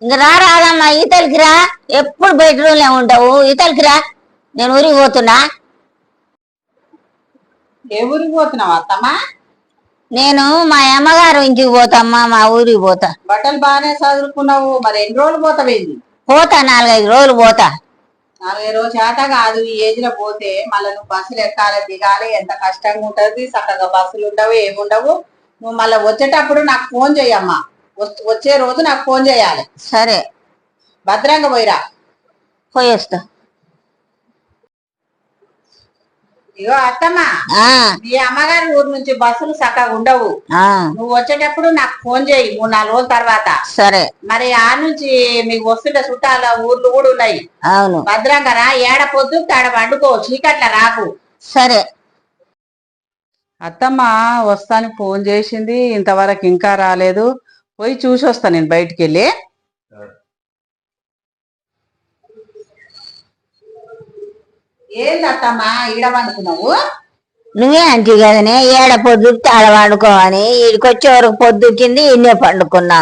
ఇంక రాదమ్మా ఈతలకి రా. ఎప్పుడు బెడ్రూమ్ లో ఉంటావు, ఈతలకి రా. నేను ఊరికి పోతున్నా. ఏ ఊరికి పోతున్నావు అత్తమ్మా? నేను మా అమ్మగారు ఇంటికి పోతామ్మా, మా ఊరికి పోతా. బట్టలు బాగానే చదువుకున్నావు, మరి ఎన్ని రోజులు పోతావేంది? పోతా, 4-5 రోజులు పోతా. 4 రోజులు చేత కాదు. ఈ ఏజ్ లో పోతే మళ్ళీ నువ్వు బస్సులు ఎక్కాలి దిగాలి, ఎంత కష్టంగా ఉంటది. చక్కగా బస్సులు ఉండవు, ఏముండవు. నువ్వు మళ్ళీ వచ్చేటప్పుడు నాకు ఫోన్ చెయ్యమ్మా. వచ్చే రోజు నాకు ఫోన్ చేయాలి. సరే, భద్రంగా పోయిరా. పోయేస్తా. ఇగో అత్తమ్మా, మీ అమ్మగారి ఊరు నుంచి బస్సులు చక్కగా ఉండవు. నువ్వు వచ్చేటప్పుడు నాకు ఫోన్ చేయి 3-4 రోజుల తర్వాత. సరే. మరి ఆ నుంచి మీకు వస్తుంటే చుట్టాల ఊర్లు కూడా ఉన్నాయి. అవును. భద్రంగా రా. ఏడ పొద్దు ఆడ వండుకో, చీకట్ల రాకు. సరే. అత్తమ్మ వస్తాను ఫోన్ చేసింది, ఇంతవరకు ఇంకా రాలేదు. పోయి చూసి వస్తా నేను బయటికి వెళ్ళి. ఏంది అత్తమ్మా ఈడ వండుకున్నావు? నువ్వే అంటే కదనే ఏడ పొద్దు ఆడ వండుకోవని. ఈడికొచ్చే వరకు పొద్దుకింది ఇన్నే పండుకున్నా.